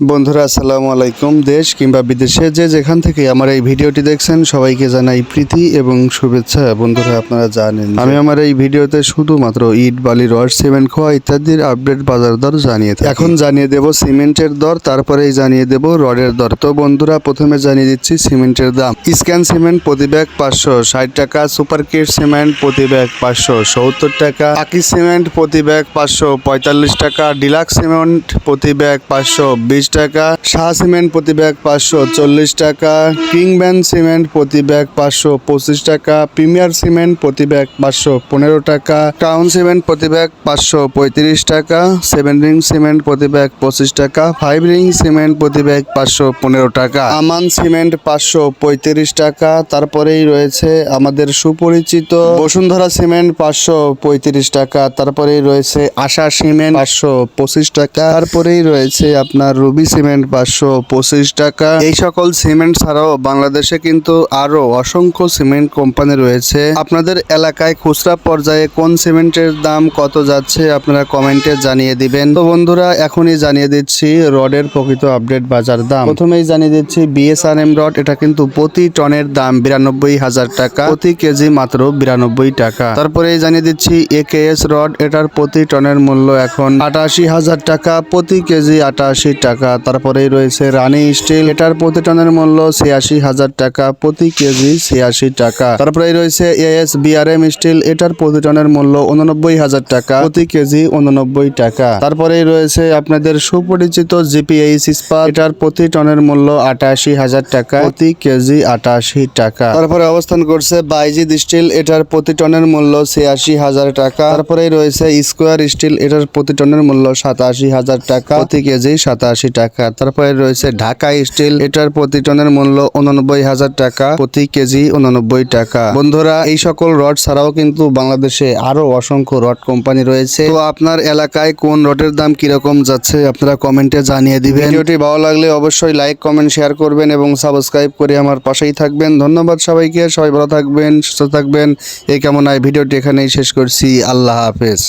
বন্ধুরা আসসালামু আলাইকুম। দেশ কিংবা বিদেশে যে যেখান থেকে আমার এই ভিডিওটি দেখছেন সবাইকে জানাই প্রীতি এবং শুভেচ্ছা। বন্ধুরা আপনারা জানেন আমি আমার এই ভিডিওতে শুধুমাত্র ইট, বালি, রড, সিমেন্ট, খোয়া ইত্যাদির আপডেট বাজার দর জানিয়ে থাকি। এখন জানিয়ে দেব সিমেন্টের দর, তারপরেই জানিয়ে দেব রডের দর। তো বন্ধুরা প্রথমে জানিয়ে দিচ্ছি সিমেন্টের দাম। স্ক্যান সিমেন্ট প্রতি ব্যাগ 560 টাকা, সুপার কিট সিমেন্ট প্রতি ব্যাগ 570 টাকা, আকি সিমেন্ট প্রতি ব্যাগ 545 টাকা, ডিলাক্স সিমেন্ট প্রতি ব্যাগ 520 টাকা, শাহ সিমেন্ট প্রতি ব্যাগ 540 টাকা, কিংব্যান সিমেন্ট প্রতি ব্যাগ 525 টাকা, প্রিমিয়ার সিমেন্ট প্রতি ব্যাগ 515 টাকা, টাউন সিমেন্ট প্রতি ব্যাগ 535 টাকা, 7 রিং সিমেন্ট প্রতি ব্যাগ 25 টাকা, 5 রিং সিমেন্ট প্রতি ব্যাগ 515 টাকা, আমান সিমেন্ট 535 টাকা। তারপরেই রয়েছে আমাদের সুপরিচিত বসুন্ধরা সিমেন্ট 535 টাকা। তারপরেই রয়েছে আশা সিমেন্ট 525 টাকা। তারপরেই রয়েছে আপনার রুবি সিমেন্ট 525 টাকা। এই সকল সিমেন্ট ছাড়াও বাংলাদেশে কিন্তু আরো অসংখ্য সিমেন্ট কোম্পানি রয়েছে। আপনাদের এলাকায় খুচরা পর্যায়ে কোন সিমেন্টের দাম কত যাচ্ছে আপনারা কমেন্টে জানিয়ে দিবেন। তো বন্ধুরা এখনই জানিয়ে দিচ্ছি রডের প্রকৃত আপডেট বাজার দাম। প্রথমেই জানিয়ে দিচ্ছি বিএসআরএম রড, এটা কিন্তু প্রতি টনের দাম 92,000 টাকা, প্রতি কেজি মাত্র 92 টাকা। তারপরে জানিয়ে দিচ্ছি একেএস রড, এটার প্রতি টনের মূল্য এখন 88,000 টাকা, প্রতি কেজি 88 টাকা। তারপরেই রয়েছে রানী স্টিল, এটার প্রতি টনের মূল্য 86,000 টাকা, প্রতি কেজি 86 টাকা। তারপরেই রয়েছে এএসবিআরএম স্টিল, এটার প্রতি টনের মূল্য 89,000 টাকা, প্রতি কেজি 89 টাকা। তারপরেই রয়েছে আপনাদের সুপরিচিত জিপিএইচ ইস্পাত, এটার প্রতি টনের মূল্য 88,000 টাকা, প্রতি কেজি 88 টাকা। তারপরে অবস্থান করছে বাইজিদ স্টিল, এটার প্রতি টনের মূল্য 86,000 টাকা। তারপরেই রয়েছে স্কোয়ার স্টিল, এটার প্রতি টনের মূল্য 87,000 টাকা, প্রতি কেজি 87 টাকা। তারপরে রয়েছে ঢাকা স্টিল, এটার প্রতি টনের মূল্য 89,000 টাকা, প্রতি কেজি 89 টাকা। বন্ধুরা এই সকল রড ছাড়াও কিন্তু বাংলাদেশে আরো অসংখ্য রড কোম্পানি রয়েছে। তো আপনার এলাকায় কোন রডের দাম কিরকম যাচ্ছে আপনারা কমেন্টে জানিয়ে দিবেন। ভিডিওটি ভালো লাগলে অবশ্যই লাইক, কমেন্ট, শেয়ার করবেন এবং সাবস্ক্রাইব করে আমার পাশেই থাকবেন। ধন্যবাদ সবাইকে। সবাই ভালো থাকবেন, সুস্থ থাকবেন এই কামনায় ভিডিওটি এখানেই শেষ করছি। আল্লাহ হাফেজ।